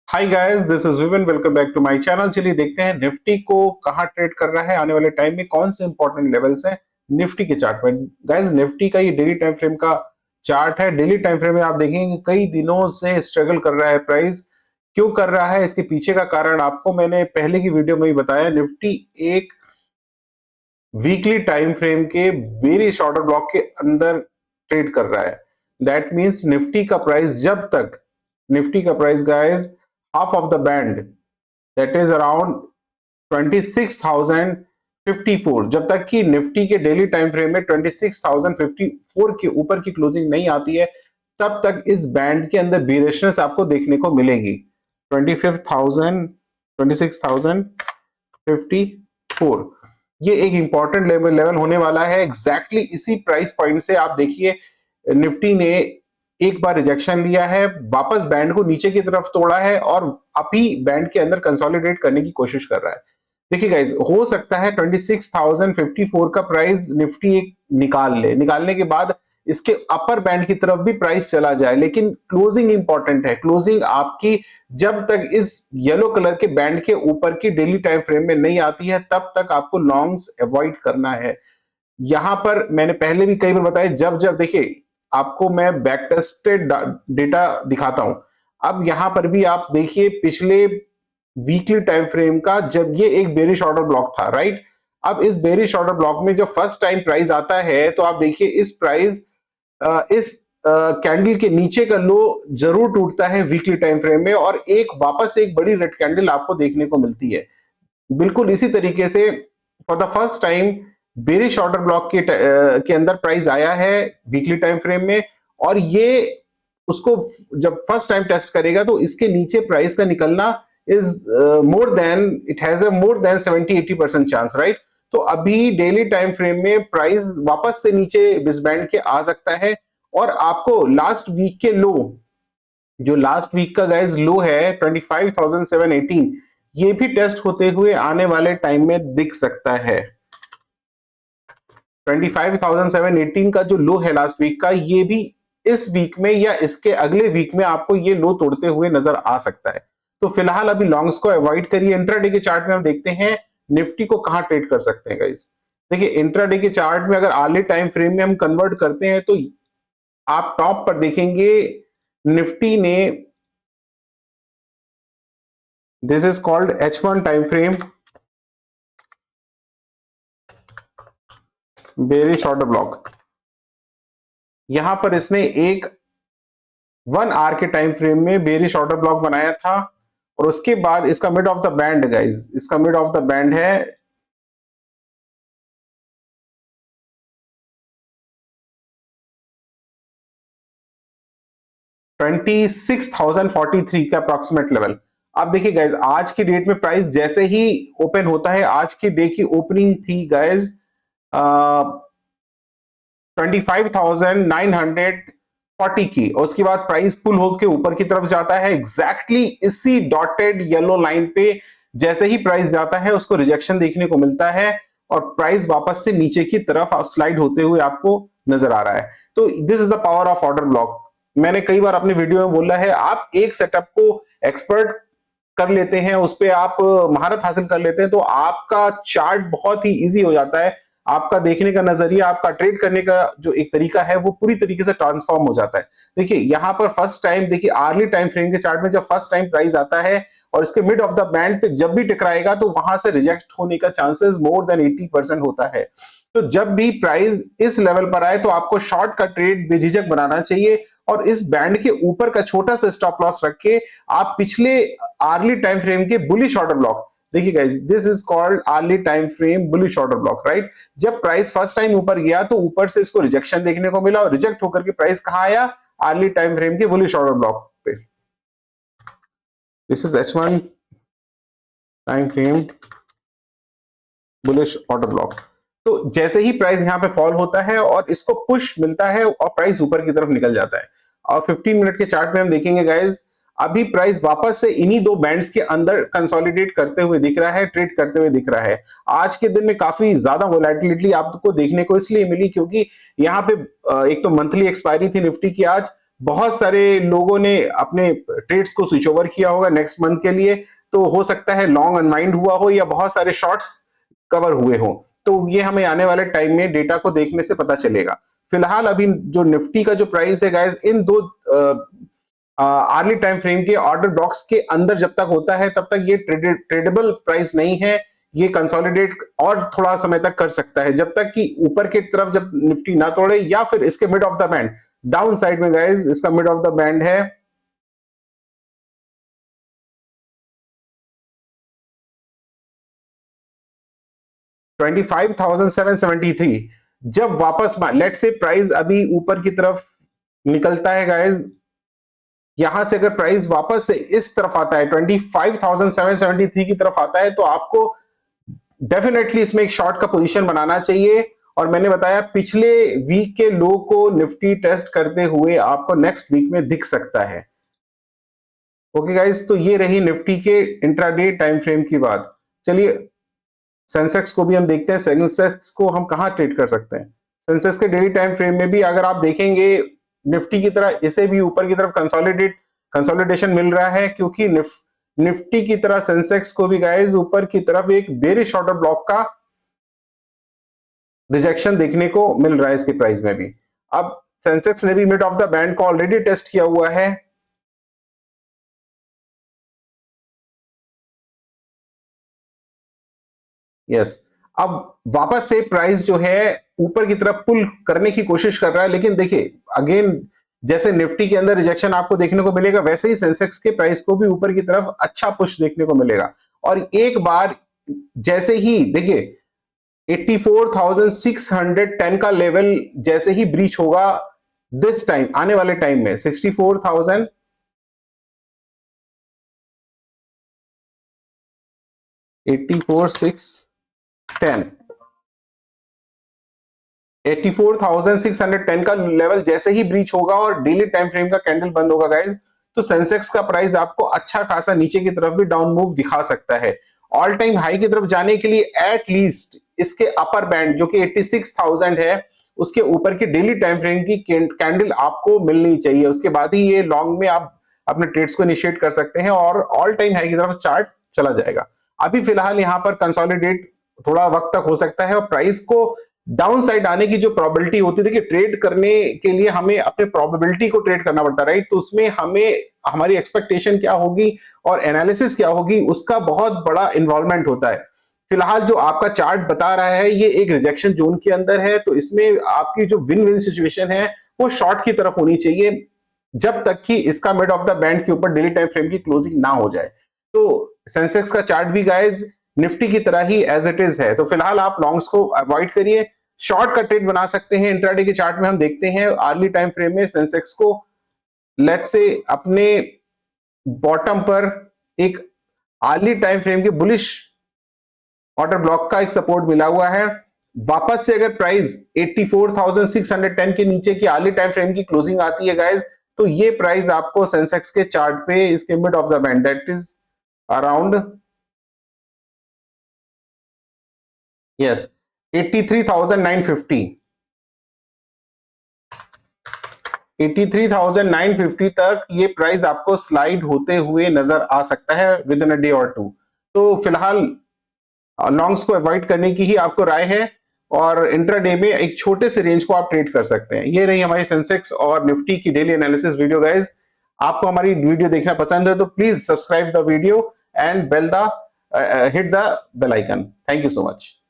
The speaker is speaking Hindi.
Hi guys, this is Vipin. Welcome back to my channel. चलिए देखते हैं निफ्टी को कहां ट्रेड कर रहा है, आने वाले टाइम में कौन से इंपॉर्टेंट लेवल्स हैं निफ्टी के चार्ट में। गाइस, निफ्टी का ये डेली टाइम फ्रेम का चार्ट है। डेली टाइम फ्रेम में आप देखेंगे कई दिनों से स्ट्रगल कर रहा है प्राइस। क्यों कर रहा है, इसके पीछे का कारण आपको मैंने पहले की वीडियो में ही बताया। निफ्टी एक वीकली टाइम फ्रेम के बेरिश ऑर्डर ब्लॉक के अंदर ट्रेड कर रहा है। दैट मींस निफ्टी का price guys half of the band, that is around 26,054, जब तक कि निफ्टी के डेली टाइम फ्रेम में 26,054 के ऊपर की क्लोजिंग नहीं आती है, तब तक इस बैंड के अंदर बेरिशनेस आपको देखने को मिलेगी। 26,054 ये एक इंपॉर्टेंट लेवल होने वाला है। एग्जैक्टली इसी प्राइस पॉइंट से आप देखिए निफ्टी ने एक बार रिजेक्शन लिया है, वापस बैंड को नीचे की तरफ तोड़ा है और अभी बैंड के अंदर कंसोलिडेट करने की कोशिश कर रहा है। देखिए गाइस, हो सकता है 26,054 का प्राइस निफ्टी एक निकालने के बाद इसके अपर बैंड की तरफ भी प्राइस चला जाए, लेकिन क्लोजिंग इंपॉर्टेंट है। क्लोजिंग आपकी जब तक इस येलो कलर के बैंड के ऊपर की डेली टाइम फ्रेम में नहीं आती है, तब तक आपको लॉन्ग्स अवॉइड करना है। यहां पर मैंने पहले भी कई बार बताया, जब जब देखिए आपको मैं बैक टेस्टेड डेटा दिखाता हूं। अब यहां पर भी आप देखिए पिछले वीकली टाइम फ्रेम का, जब ये एक बेरिश ऑर्डर ब्लॉक था, राइट। अब इस बेरिश ऑर्डर ब्लॉक में जब फर्स्ट टाइम प्राइस आता है तो आप देखिए इस कैंडल के नीचे का लो जरूर टूटता है वीकली टाइम फ्रेम में, और वापस एक बड़ी रेड कैंडल आपको देखने को मिलती है। बिल्कुल इसी तरीके से for the first time bearish order block के अंदर प्राइस आया है वीकली टाइम फ्रेम में, और ये उसको जब फर्स्ट टाइम टेस्ट करेगा तो इसके नीचे प्राइस का निकलना is more than, it has a more than 70-80% chance, right. तो अभी डेली टाइम फ्रेम में प्राइस वापस से नीचे इस बैंड के आ सकता है, और आपको लास्ट वीक के लो, जो लास्ट वीक का गाइस लो है 25,718, ये भी टेस्ट होते हुए आने वाले टाइम में दिख सकता है। 25,718 का जो लो है लास्ट वीक का, ये भी इस वीक में या इसके अगले वीक में आपको ये लो तोड़ते हुए नजर आ सकता है। तो फिलहाल अभी लॉन्ग्स को अवॉइड करिए। इंट्राडे के चार्ट में हम देखते हैं निफ्टी को कहां ट्रेड कर सकते हैं गाइस। देखिए इंट्राडे के चार्ट में अगर आर्ली टाइम फ्रेम में हम कन्वर्ट करते हैं तो आप टॉप पर देखेंगे निफ्टी ने, this is called H1 time frame bearish order block. यहां पर इसने एक 1 आवर के टाइम फ्रेम में बेरिश ऑर्डर ब्लॉक बनाया था, और उसके बाद इसका mid of the band guys, इसका मिड ऑफ द बैंड है 26,043 का अप्रोक्सीमेट लेवल। आप देखिए गाइस, आज की डेट में प्राइस जैसे ही ओपन होता है, आज की डे की ओपनिंग थी गाइस 25,940 की, और उसके बाद प्राइस पुल होकर ऊपर की तरफ जाता है। एग्जैक्टली इसी डॉटेड येलो लाइन पे जैसे ही प्राइस जाता है उसको रिजेक्शन देखने को मिलता है, और प्राइस वापस से नीचे की तरफ स्लाइड होते हुए आपको नजर आ रहा है। तो this is the power of order block. मैंने कई बार अपने वीडियो में बोला है, आप एक सेटअप को एक्सपर्ट कर लेते हैं, उस पर आप महारत हासिल कर लेते हैं, तो आपका चार्ट बहुत ही इजी हो जाता है। आपका देखने का नजरिया, आपका ट्रेड करने का जो एक तरीका है, वो पूरी तरीके से ट्रांसफॉर्म हो जाता है। देखिए यहाँ पर फर्स्ट टाइम, देखिए आर्ली टाइम फ्रेम के चार्ट में जब फर्स्ट टाइम प्राइस आता है और इसके मिड ऑफ द बैंड पे जब भी टकराएगा, तो वहां से रिजेक्ट होने का चांसेस मोर देन 80% होता है। तो जब भी प्राइस इस लेवल पर आए तो आपको शॉर्ट का ट्रेड बेझिझक बनाना चाहिए, और इस बैंड के ऊपर का छोटा सा स्टॉप लॉस रख के आप पिछले आर्ली टाइम फ्रेम के बुलिश ऑर्डर ब्लॉक, देखिए guys, this is called early time frame bullish order block, right. जब प्राइस फर्स्ट टाइम ऊपर गया तो ऊपर से इसको रिजेक्शन देखने को मिला, और रिजेक्ट होकर के प्राइस कहां आया, आर्ली टाइम फ्रेम के बुलिश ऑर्डर ब्लॉक पे। This is H1 time frame bullish order block. तो जैसे ही प्राइस यहां पे फॉल होता है और इसको पुश मिलता है और प्राइस ऊपर की तरफ निकल जाता है, और 15 मिनट के चार्ट में हम देखेंगे गाइस, अभी प्राइस वापस से इन्हीं दो बैंड्स के अंदर कंसोलिडेट करते हुए दिख रहा है, ट्रेड करते हुए दिख रहा है। आज के दिन में काफी ज्यादा वोलेटिलिटी आपको देखने को इसलिए मिली क्योंकि यहाँ पे एक तो मंथली एक्सपायरी थी निफ्टी की आज, बहुत सारे लोगों ने अपने ट्रेड्स को स्विच ओवर किया होगा नेक्स्ट मंथ के लिए, तो हो सकता है लॉन्ग अनवाइंड हुआ हो या बहुत सारे शॉर्ट्स कवर हुए हो। तो ये हमें आने वाले टाइम में डेटा को देखने से पता चलेगा। फिलहाल अभी जो निफ्टी का जो प्राइस है गाइस, इन दो अर्ली टाइम फ्रेम के ऑर्डर ब्लॉक्स के अंदर जब तक होता है तब तक ये ट्रेडेबल प्राइस नहीं है। ये कंसोलिडेट और थोड़ा समय तक कर सकता है जब तक कि ऊपर की तरफ जब निफ्टी ना तोड़े या फिर इसके mid of the band down side में गाइस, इसका मिड ऑफ द बैंड है 25,773। जब वापस लेट से प्राइस अभी ऊपर की तरफ निकलता है गाइस, यहां से अगर प्राइस वापस से इस तरफ आता है 25,773 की तरफ आता है, तो आपको डेफिनेटली इसमें एक शॉर्ट का पोजीशन बनाना चाहिए। और मैंने बताया पिछले वीक के लो को निफ्टी टेस्ट करते हुए आपको नेक्स्ट वीक में दिख सकता है। ओके गाइस, तो ये रही निफ्टी के इंट्राडे टाइम फ्रेम की बात। चलिए सेंसेक्स को भी हम देखते हैं। सेंसेक्स को हम कहां ट्रेड कर सकते हैं? सेंसेक्स के डेली टाइम फ्रेम में भी अगर आप देखेंगे निफ्टी की तरह इसे भी ऊपर की तरफ कंसोलिडेशन मिल रहा है, क्योंकि निफ्टी की तरह सेंसेक्स को भी गाइस ऊपर की तरफ एक बेरिश ऑर्डर ब्लॉक का रिजेक्शन देखने को मिल रहा है इसके प्राइस में भी। अब सेंसेक्स ने भी मिड ऑफ द बैंड को ऑलरेडी टेस्ट किया हुआ है। यस, अब वापस से प्राइस जो है ऊपर की तरफ पुल करने की कोशिश कर रहा है, लेकिन देखिए अगेन जैसे निफ्टी के अंदर रिजेक्शन आपको देखने को मिलेगा, वैसे ही सेंसेक्स के प्राइस को भी ऊपर की तरफ अच्छा पुश देखने को मिलेगा। और एक बार जैसे ही देखिए 84,610 का लेवल जैसे ही ब्रीच होगा दिस टाइम, आने वाले टाइम में 64,000 84,610 का लेवल जैसे ही ब्रीच होगा और डेली टाइम फ्रेम का कैंडल बंद होगा गाइस, तो सेंसेक्स का प्राइस आपको अच्छा खासा नीचे की तरफ भी डाउन मूव दिखा सकता है। ऑल टाइम हाई की तरफ जाने के लिए एट लीस्ट इसके अपर बैंड जो कि 86,000 है, उसके ऊपर की डेली टाइम फ्रेम की कैंडल आपको मिलनी चाहिए। उसके बाद ही ये लॉन्ग में आप अपने ट्रेड्स को इनिशिएट कर सकते हैं और ऑल टाइम हाई की तरफ चार्ट चला जाएगा। अभी फिलहाल यहां पर कंसोलिडेट थोड़ा वक्त तक हो सकता है और प्राइस को डाउन साइड आने की जो प्रोबेबिलिटी होती है, देखिए ट्रेड करने के लिए हमें अपने प्रोबेबिलिटी को ट्रेड करना पड़ता है, राइट? तो उसमें हमें हमारी एक्सपेक्टेशन क्या होगी और एनालिसिस क्या होगी, उसका बहुत बड़ा इन्वॉल्वमेंट होता है। फिलहाल जो आपका चार्ट बता रहा है ये एक रिजेक्शन जोन के अंदर है, तो इसमें आपकी जो विन विन सिचुएशन है वो शॉर्ट की तरफ होनी चाहिए जब तक कि इसका मिड ऑफ द बैंड के ऊपर डेली टाइम फ्रेम की क्लोजिंग ना हो जाए। तो सेंसेक्स का चार्ट भी गाइस निफ्टी की तरह ही एज इट इज है, तो फिलहाल आप लॉन्ग्स को अवॉइड करिए, शॉर्ट का ट्रेड बना सकते हैं। इंट्राडे के चार्ट में हम देखते हैं अर्ली टाइम फ्रेम में सेंसेक्स को लेट्स से अपने बॉटम पर एक अर्ली टाइम फ्रेम के बुलिश ऑर्डर ब्लॉक का एक सपोर्ट मिला हुआ है। वापस से अगर प्राइस 84,610 के नीचे की अर्ली टाइम फ्रेम की क्लोजिंग आती है गाइस, तो ये प्राइस आपको सेंसेक्स के चार्ट पे इसके mid of the band that is around yes 83,950 83,950 तक ये प्राइस आपको स्लाइड होते हुए नजर आ सकता है विद इन अ डे और टू। तो फिलहाल लॉन्ग्स को अवॉइड करने की ही आपको राय है और इंट्राडे में एक छोटे से रेंज को आप ट्रेड कर सकते हैं। ये रही हमारी सेंसेक्स और निफ्टी की डेली एनालिसिस वीडियो गाइस। आपको हमारी वीडियो देखना पसंद है तो please subscribe the video and hit the bell icon. Thank you so much.